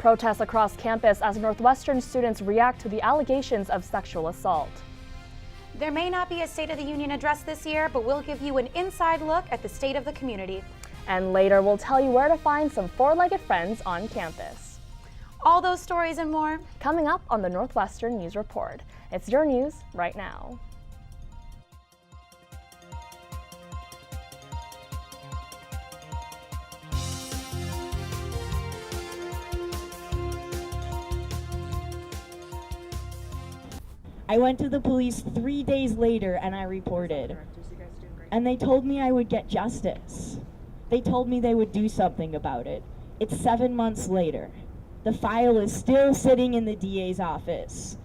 Protests across campus as Northwestern students react to the allegations of sexual assault. There may not be a State of the Union address this year, but we'll give you an inside look at the state of the community. And later, we'll tell you where to find some four-legged friends on campus. All those stories and more coming up on the Northwestern News Report. It's your news right now. I went to the police 3 days later and I reported. And they told me I would get justice. They told me they would do something about it. It's 7 months later. The file is still sitting in the DA's office.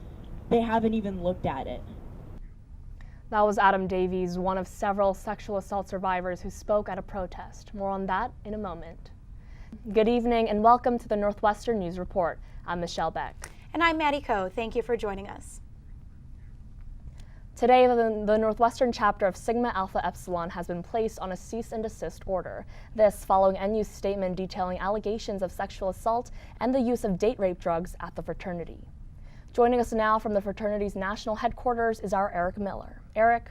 They haven't even looked at it. That was Adam Davies, one of several sexual assault survivors who spoke at a protest. More on that in a moment. Good evening and welcome to the Northwestern News Report. I'm Michelle Beck. And I'm Maddie Coe. Thank you for joining us. Today, the Northwestern chapter of Sigma Alpha Epsilon has been placed on a cease and desist order. This following NU's statement detailing allegations of sexual assault and the use of date rape drugs at the fraternity. Joining us now from the fraternity's national headquarters is our Eric Miller. Eric?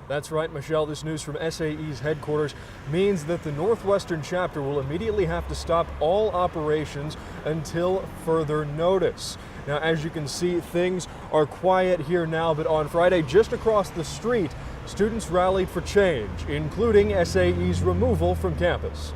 That's right, Michelle. This news from SAE's headquarters means that the Northwestern chapter will immediately have to stop all operations until further notice. Now, as you can see, things are quiet here now, but on Friday, just across the street, students rallied for change, including SAE's removal from campus.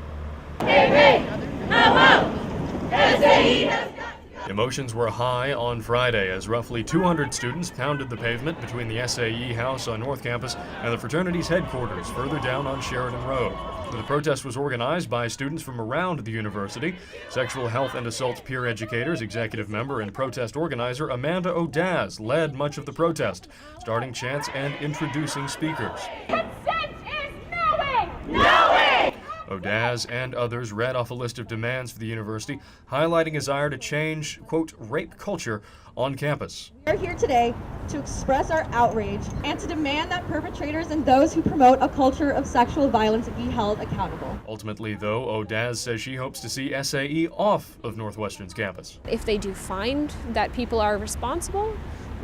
Emotions were high on Friday as roughly 200 students pounded the pavement between the SAE house on North Campus and the fraternity's headquarters further down on Sheridan Road. The protest was organized by students from around the university. Sexual health and assault peer educators, executive member and protest organizer Amanda O'Daz led much of the protest, starting chants and introducing speakers. Consent is knowing! Knowing! O'Daz and others read off a list of demands for the university, highlighting a desire to change, quote, rape culture on campus. We are here today to express our outrage and to demand that perpetrators and those who promote a culture of sexual violence be held accountable. Ultimately, though, O'Daz says she hopes to see SAE off of Northwestern's campus. If they do find that people are responsible,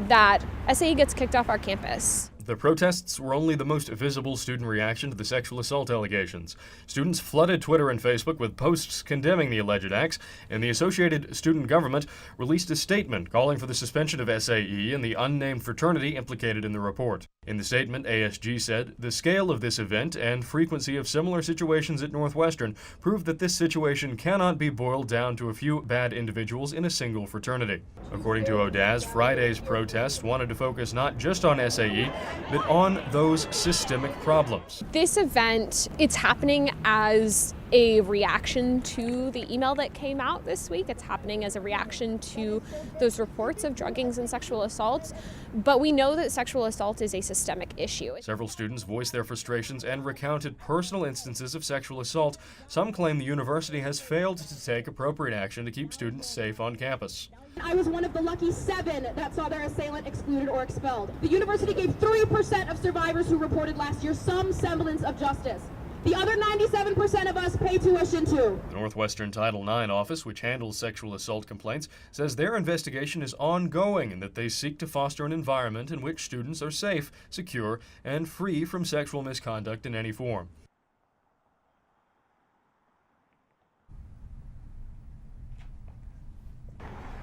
that SAE gets kicked off our campus. The protests were only the most visible student reaction to the sexual assault allegations. Students flooded Twitter and Facebook with posts condemning the alleged acts, and the Associated Student Government released a statement calling for the suspension of SAE and the unnamed fraternity implicated in the report. In the statement, ASG said, "The scale of this event and frequency of similar situations at Northwestern prove that this situation cannot be boiled down to a few bad individuals in a single fraternity." According to O'Daz, Friday's protest wanted to focus not just on SAE, but on those systemic problems. This event, it's happening as a reaction to the email that came out this week. It's happening as a reaction to those reports of druggings and sexual assaults. But we know that sexual assault is a systemic issue. Several students voiced their frustrations and recounted personal instances of sexual assault. Some claim the university has failed to take appropriate action to keep students safe on campus. I was one of the lucky 7 that saw their assailant excluded or expelled. The university gave 3% of survivors who reported last year some semblance of justice. The other 97% of us pay tuition too. The Northwestern Title IX office, which handles sexual assault complaints, says their investigation is ongoing and that they seek to foster an environment in which students are safe, secure, and free from sexual misconduct in any form.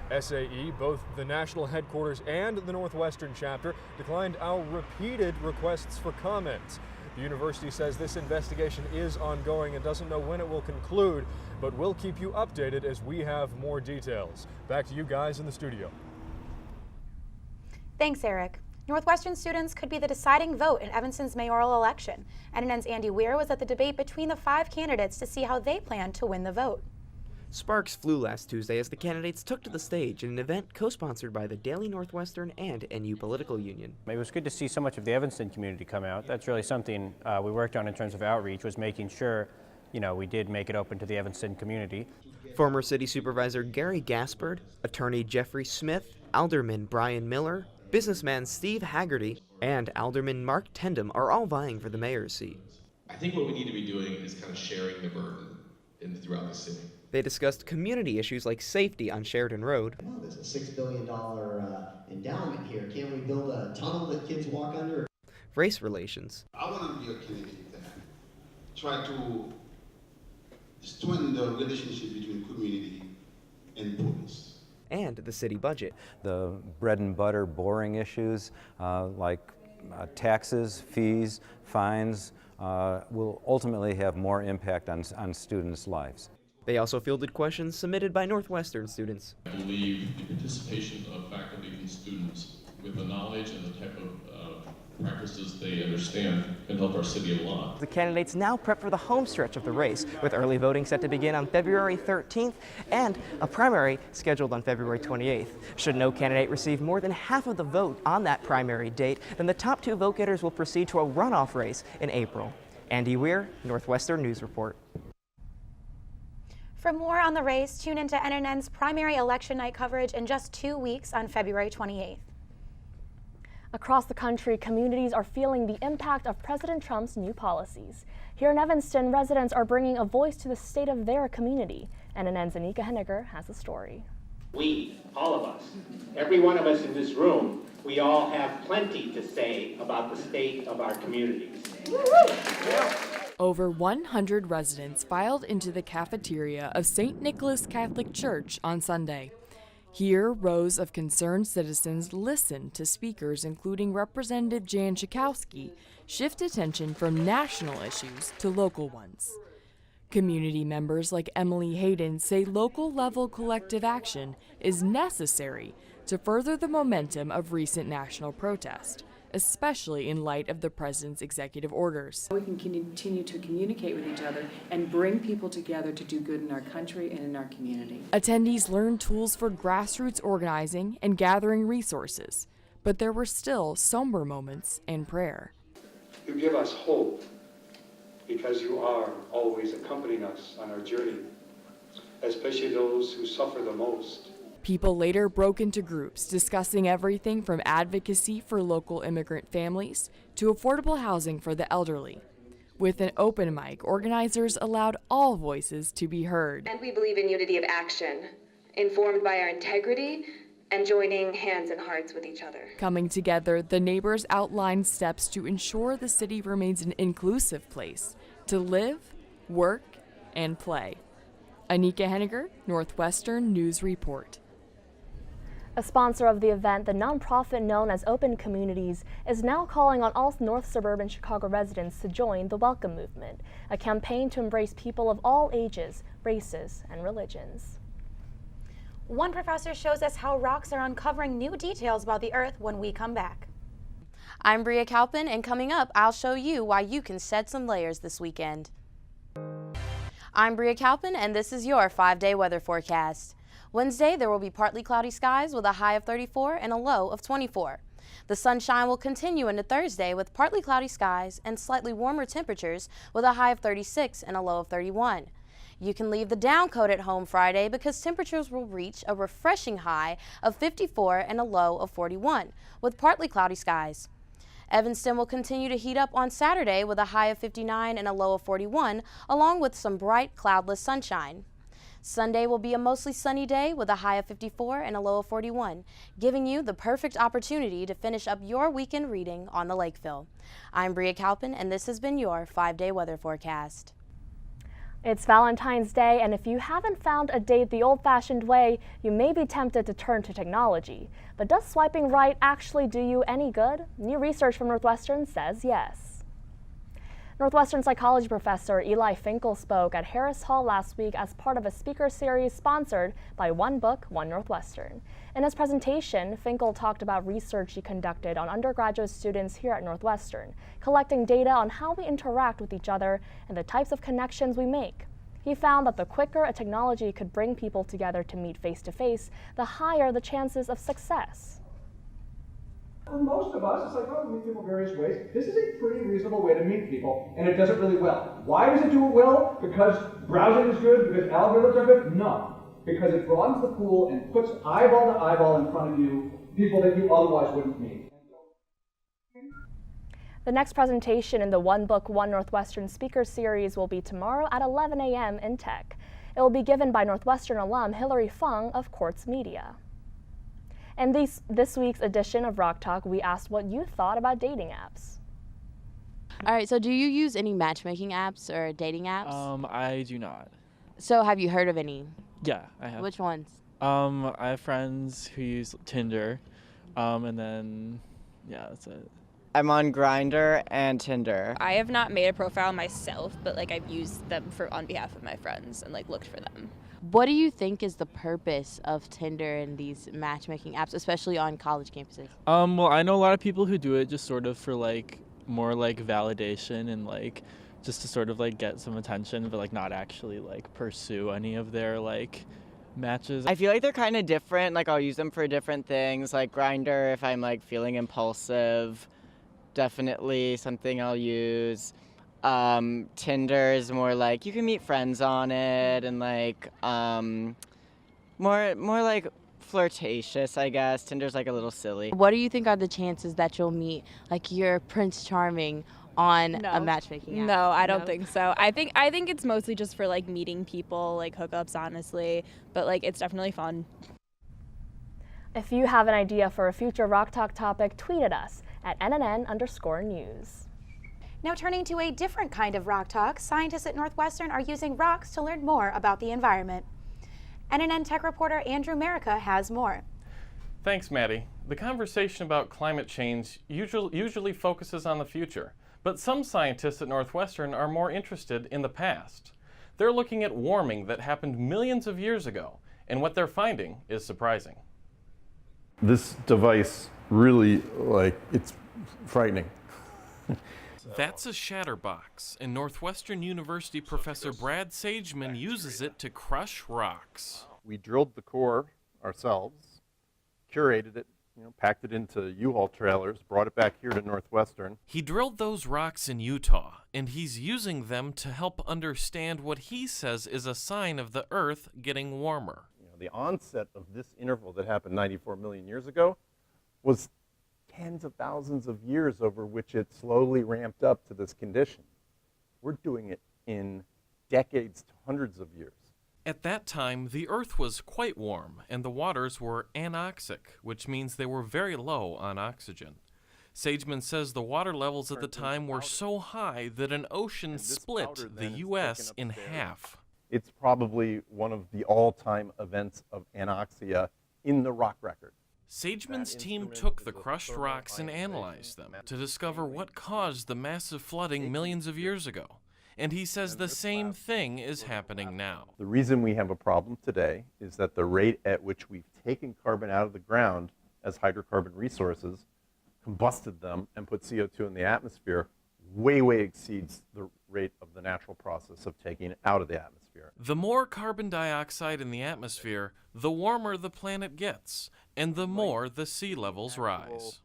SAE, both the national headquarters and the Northwestern chapter, declined our repeated requests for comments. The university says this investigation is ongoing and doesn't know when it will conclude, but we'll keep you updated as we have more details. Back to you guys in the studio. Thanks, Eric. Northwestern students could be the deciding vote in Evanston's mayoral election. NNN's Andy Weir was at the debate between the 5 candidates to see how they plan to win the vote. Sparks flew last Tuesday as the candidates took to the stage in an event co-sponsored by the Daily Northwestern and NU Political Union. It was good to see so much of the Evanston community come out. That's really something we worked on in terms of outreach, was making sure, we did make it open to the Evanston community. Former City Supervisor Gary Gaspard, Attorney Jeffrey Smith, Alderman Brian Miller, businessman Steve Haggerty, and Alderman Mark Tendam are all vying for the mayor's seat. I think what we need to be doing is kind of sharing the burden in the throughout the city. They discussed community issues like safety on Sheridan Road. Well, there's a $6 billion endowment here. Can't we build a tunnel that kids walk under? Race relations. I want to be a candidate that try to strengthen the relationship between community and police. And the city budget. The bread and butter boring issues like taxes, fees, fines will ultimately have more impact on students' lives. They also fielded questions submitted by Northwestern students. I believe the participation of faculty and students with the knowledge and the type of practices they understand can help our city a lot. The candidates now prep for the home stretch of the race, with early voting set to begin on February 13th and a primary scheduled on February 28th. Should no candidate receive more than half of the vote on that primary date, then the top two vote-getters will proceed to a runoff race in April. Andy Weir, Northwestern News Report. For more on the race, tune into NNN's primary election night coverage in just 2 weeks on February 28th. Across the country, communities are feeling the impact of President Trump's new policies. Here in Evanston, residents are bringing a voice to the state of their community. NNN's Anika Henniger has the story. We, all of us, every one of us in this room, we all have plenty to say about the state of our communities. Over 100 residents filed into the cafeteria of St. Nicholas Catholic Church on Sunday. Here, rows of concerned citizens listened to speakers including Representative Jan Schakowsky shift attention from national issues to local ones. Community members like Emily Hayden say local-level collective action is necessary to further the momentum of recent national protest, especially in light of the president's executive orders. We can continue to communicate with each other and bring people together to do good in our country and in our community. Attendees learned tools for grassroots organizing and gathering resources, but there were still somber moments and prayer. You give us hope because you are always accompanying us on our journey, especially those who suffer the most. People later broke into groups discussing everything from advocacy for local immigrant families to affordable housing for the elderly. With an open mic, organizers allowed all voices to be heard. And we believe in unity of action, informed by our integrity and joining hands and hearts with each other. Coming together, the neighbors outlined steps to ensure the city remains an inclusive place to live, work, and play. Anika Henniger, Northwestern News Report. A sponsor of the event, the nonprofit known as Open Communities, is now calling on all North Suburban Chicago residents to join the Welcome Movement, a campaign to embrace people of all ages, races, and religions. One professor shows us how rocks are uncovering new details about the Earth when we come back. I'm Bria Kalpin, and coming up, I'll show you why you can shed some layers this weekend. I'm Bria Kalpin, and this is your 5-day weather forecast. Wednesday, there will be partly cloudy skies with a high of 34 and a low of 24. The sunshine will continue into Thursday with partly cloudy skies and slightly warmer temperatures with a high of 36 and a low of 31. You can leave the down coat at home Friday because temperatures will reach a refreshing high of 54 and a low of 41 with partly cloudy skies. Evanston will continue to heat up on Saturday with a high of 59 and a low of 41, along with some bright cloudless sunshine. Sunday will be a mostly sunny day with a high of 54 and a low of 41, giving you the perfect opportunity to finish up your weekend reading on the Lakeville. I'm Bria Kalpin, and this has been your 5-day weather forecast. It's Valentine's Day, and if you haven't found a date the old-fashioned way, you may be tempted to turn to technology. But does swiping right actually do you any good? New research from Northwestern says yes. Northwestern psychology professor Eli Finkel spoke at Harris Hall last week as part of a speaker series sponsored by One Book, One Northwestern. In his presentation, Finkel talked about research he conducted on undergraduate students here at Northwestern, collecting data on how we interact with each other and the types of connections we make. He found that the quicker a technology could bring people together to meet face-to-face, the higher the chances of success. For most of us, it's like, oh, we meet people various ways. This is a pretty reasonable way to meet people, and it does it really well. Why does it do it well? Because browsing is good? Because algorithms are good? No. Because it broadens the pool and puts eyeball to eyeball in front of you people that you otherwise wouldn't meet. The next presentation in the One Book, One Northwestern speaker series will be tomorrow at 11 a.m. in Tech. It will be given by Northwestern alum Hilary Fung of Quartz Media. In this week's edition of Rock Talk, we asked what you thought about dating apps. All right, so do you use any matchmaking apps or dating apps? I do not. So have you heard of any? Yeah, I have. Which ones? I have friends who use Tinder, and then, yeah, that's it. I'm on Grindr and Tinder. I have not made a profile myself, but like I've used them on behalf of my friends and like looked for them. What do you think is the purpose of Tinder and these matchmaking apps, especially on college campuses? Well, I know a lot of people who do it just sort of for like more like validation and like just to sort of like get some attention, but like not actually like pursue any of their like matches. I feel like they're kind of different. Like I'll use them for different things. Like Grindr, if I'm like feeling impulsive, definitely something I'll use. Tinder is more like you can meet friends on it and like more like flirtatious, I guess. Tinder's like a little silly. What do you think are the chances that you'll meet like your Prince Charming on a matchmaking app? No, I don't think so. I think it's mostly just for like meeting people, like hookups, honestly. But like it's definitely fun. If you have an idea for a future Rock Talk topic, tweet at us at @NNN_news. Now turning to a different kind of rock talk, scientists at Northwestern are using rocks to learn more about the environment. NNN Tech reporter Andrew Merica has more. Thanks, Maddie. The conversation about climate change usually focuses on the future, but some scientists at Northwestern are more interested in the past. They're looking at warming that happened millions of years ago, and what they're finding is surprising. This device really, it's frightening. That's a shatterbox, and Northwestern University professor Brad Sageman uses it to crush rocks. We drilled the core ourselves, curated it, packed it into U-Haul trailers, brought it back here to Northwestern. He drilled those rocks in Utah, and he's using them to help understand what he says is a sign of the Earth getting warmer. The onset of this interval that happened 94 million years ago was tens of thousands of years over which it slowly ramped up to this condition. We're doing it in decades to hundreds of years. At that time, the Earth was quite warm, and the waters were anoxic, which means they were very low on oxygen. Sageman says the water levels at the time were so high that an ocean split the U.S. in half. It's probably one of the all-time events of anoxia in the rock record. Sageman's team took the crushed rocks and analyzed them to discover what caused the massive flooding millions of years ago. And he says the same thing is happening now. The reason we have a problem today is that the rate at which we've taken carbon out of the ground as hydrocarbon resources, combusted them, and put CO2 in the atmosphere way exceeds the rate of the natural process of taking it out of the atmosphere. The more carbon dioxide in the atmosphere, the warmer the planet gets, and the more the sea levels rise.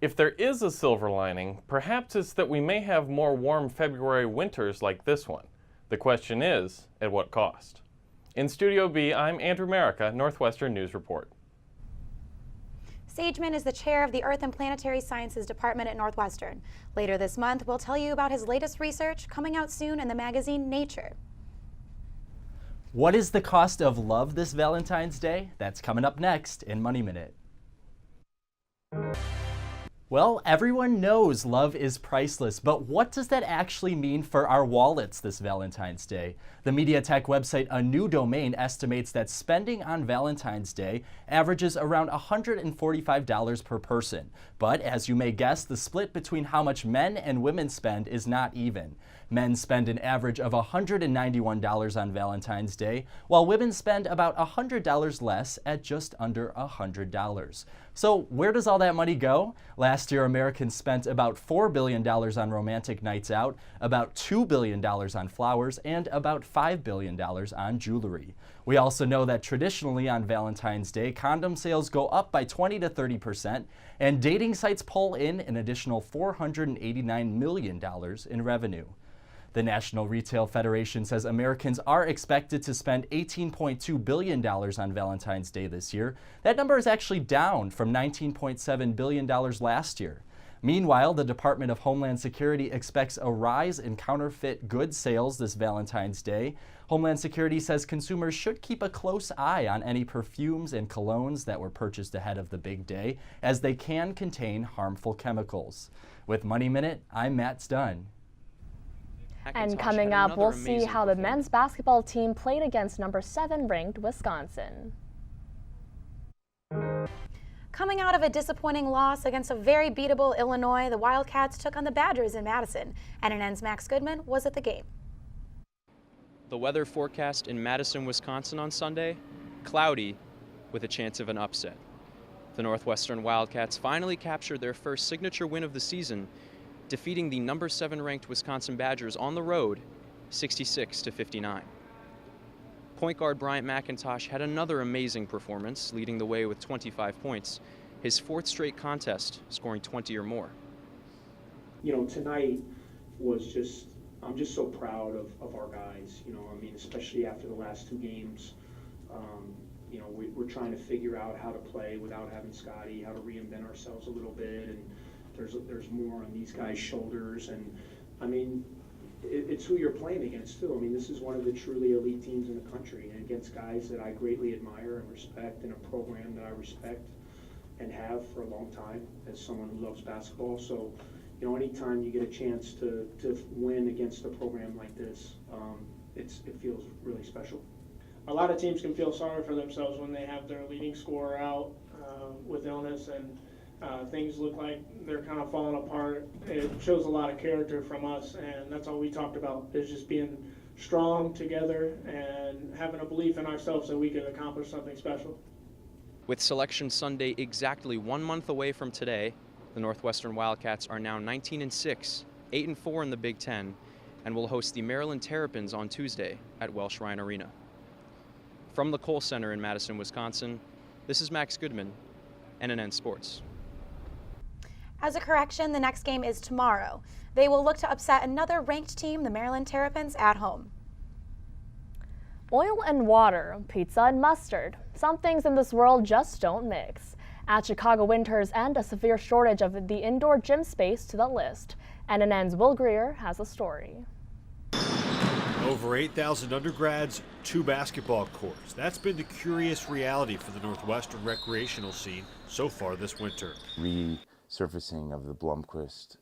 If there is a silver lining, perhaps it's that we may have more warm February winters like this one. The question is, at what cost? In Studio B, I'm Andrew Merica, Northwestern News Report. Sageman is the chair of the Earth and Planetary Sciences Department at Northwestern. Later this month, we'll tell you about his latest research coming out soon in the magazine Nature. What is the cost of love this Valentine's Day? That's coming up next in Money Minute. Well, everyone knows love is priceless, but what does that actually mean for our wallets this Valentine's Day? The media tech website A New Domain estimates that spending on Valentine's Day averages around $145 per person. But as you may guess, the split between how much men and women spend is not even. Men spend an average of $191 on Valentine's Day, while women spend about $100 less at just under $100. So where does all that money go? Last year, Americans spent about $4 billion on romantic nights out, about $2 billion on flowers, and about $5 billion on jewelry. We also know that traditionally on Valentine's Day, condom sales go up by 20 to 30%, and dating sites pull in an additional $489 million in revenue. The National Retail Federation says Americans are expected to spend $18.2 billion on Valentine's Day this year. That number is actually down from $19.7 billion last year. Meanwhile, the Department of Homeland Security expects a rise in counterfeit goods sales this Valentine's Day. Homeland Security says consumers should keep a close eye on any perfumes and colognes that were purchased ahead of the big day, as they can contain harmful chemicals. With Money Minute, I'm Matt Stunn. And coming up, we'll see how the men's basketball team played against number 7 ranked Wisconsin. Coming out of a disappointing loss against a very beatable Illinois, the Wildcats took on the Badgers in Madison. NNN's Max Goodman was at the game. The weather forecast in Madison, Wisconsin on Sunday, cloudy with a chance of an upset. The Northwestern Wildcats finally captured their first signature win of the season, defeating the number 7 ranked Wisconsin Badgers on the road 66-59. Point guard Bryant McIntosh had another amazing performance, leading the way with 25 points, his 4th straight contest, scoring 20 or more. You know, tonight was just, I'm just so proud of our guys, you know, I mean, especially after the last 2 games. You know, we're trying to figure out how to play without having Scotty, how to reinvent ourselves a little bit, and there's more on these guys' shoulders, and I mean, it's who you're playing against too. I mean, this is one of the truly elite teams in the country, and against guys that I greatly admire and respect, in a program that I respect and have for a long time as someone who loves basketball. So, you know, anytime you get a chance to win against a program like this, it feels really special. A lot of teams can feel sorry for themselves when they have their leading scorer out with illness, and things look like they're kind of falling apart. It shows a lot of character from us, and that's all we talked about, is just being strong together and having a belief in ourselves that we could accomplish something special. With Selection Sunday exactly 1 month away from today, the Northwestern Wildcats are now 19-6, 8-4 in the Big Ten, and will host the Maryland Terrapins on Tuesday at Welsh Ryan Arena. From the Kohl Center in Madison, Wisconsin, this is Max Goodman, NNN Sports. As a correction, the next game is tomorrow. They will look to upset another ranked team, the Maryland Terrapins, at home. Oil and water, pizza and mustard. Some things in this world just don't mix. Add Chicago winters and a severe shortage of the indoor gym space to the list. NNN's Will Greer has a story. Over 8,000 undergrads, 2 basketball courts. That's been the curious reality for the Northwestern recreational scene so far this winter. Resurfacing of the Blomquist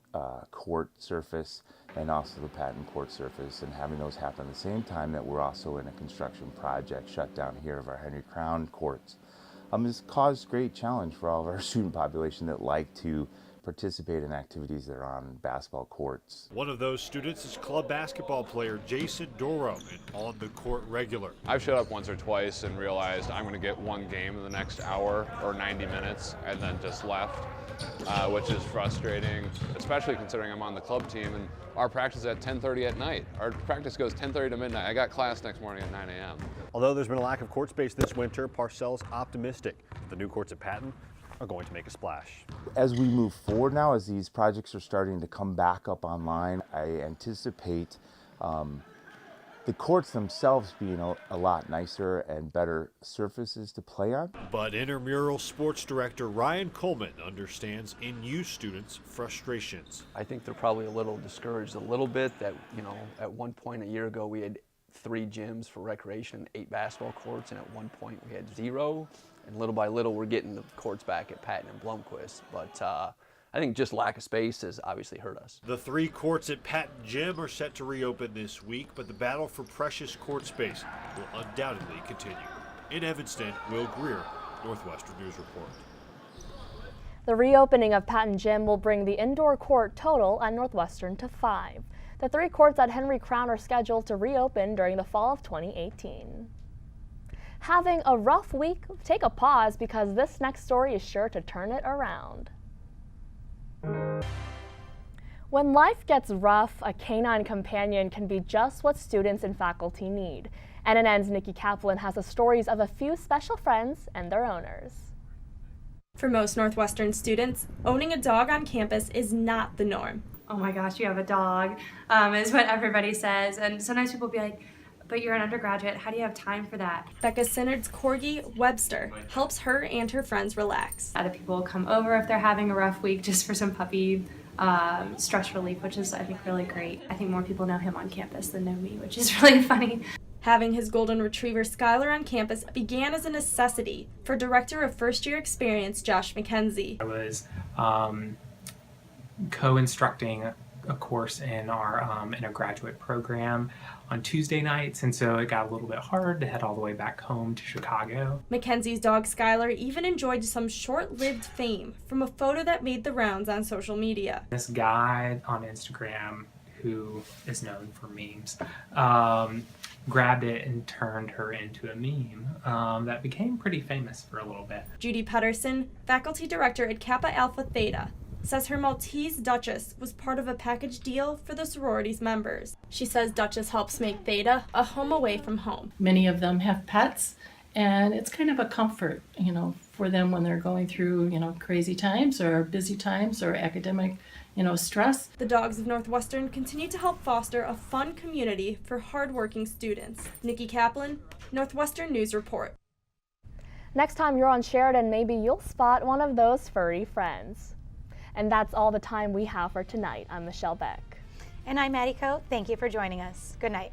court surface and also the Patton court surface, and having those happen at the same time that we're also in a construction project shutdown here of our Henry Crown courts. Has caused great challenge for all of our student population that like to participate in activities that are on basketball courts. One of those students is club basketball player Jason Doro, an on-the-court regular. I've showed up once or twice and realized I'm going to get 1 game in the next hour or 90 minutes and then just left, which is frustrating, especially considering I'm on the club team and our practice is at 10:30 at night. Our practice goes 10:30 to midnight. I got class next morning at 9 a.m. Although there's been a lack of court space this winter, Parcells optimistic the new courts at Patton are going to make a splash. As we move forward now, as these projects are starting to come back up online, I anticipate the courts themselves being a lot nicer and better surfaces to play on. But intramural sports director Ryan Coleman understands NU students' frustrations. I think they're probably a little discouraged a little bit that, you know, at one point a year ago we had 3 gyms for recreation, 8 basketball courts, and at one point we had 0. And little by little, we're getting the courts back at Patton and Blomquist. But I think just lack of space has obviously hurt us. The 3 courts at Patton Gym are set to reopen this week, but the battle for precious court space will undoubtedly continue. In Evanston, Will Greer, Northwestern News Report. The reopening of Patton Gym will bring the indoor court total at Northwestern to 5. The 3 courts at Henry Crown are scheduled to reopen during the fall of 2018. Having a rough week? Take a pause, because this next story is sure to turn it around. When life gets rough, a canine companion can be just what students and faculty need. NNN's Nikki Kaplan has the stories of a few special friends and their owners. For most Northwestern students, owning a dog on campus is not the norm. Oh my gosh, you have a dog, is what everybody says. And sometimes people will be like, but you're an undergraduate. How do you have time for that? Becca Sinnard's corgi, Webster, helps her and her friends relax. Other people come over if they're having a rough week just for some puppy stress relief, which is, I think, really great. I think more people know him on campus than know me, which is really funny. Having his golden retriever Skylar on campus began as a necessity for Director of First Year Experience Josh McKenzie. I was co-instructing a course in our graduate program on Tuesday nights, and so it got a little bit hard to head all the way back home to Chicago. Mackenzie's dog Skylar even enjoyed some short-lived fame from a photo that made the rounds on social media. This guy on Instagram, who is known for memes, grabbed it and turned her into a meme that became pretty famous for a little bit. Judy Pedersen, faculty director at Kappa Alpha Theta, says her Maltese Duchess was part of a package deal for the sorority's members. She says Duchess helps make Theta a home away from home. Many of them have pets, and it's kind of a comfort, for them when they're going through, crazy times or busy times or academic, stress. The dogs of Northwestern continue to help foster a fun community for hardworking students. Nikki Kaplan, Northwestern News Report. Next time you're on Sheridan, maybe you'll spot one of those furry friends. And that's all the time we have for tonight. I'm Michelle Beck. And I'm Maddie Coe. Thank you for joining us. Good night.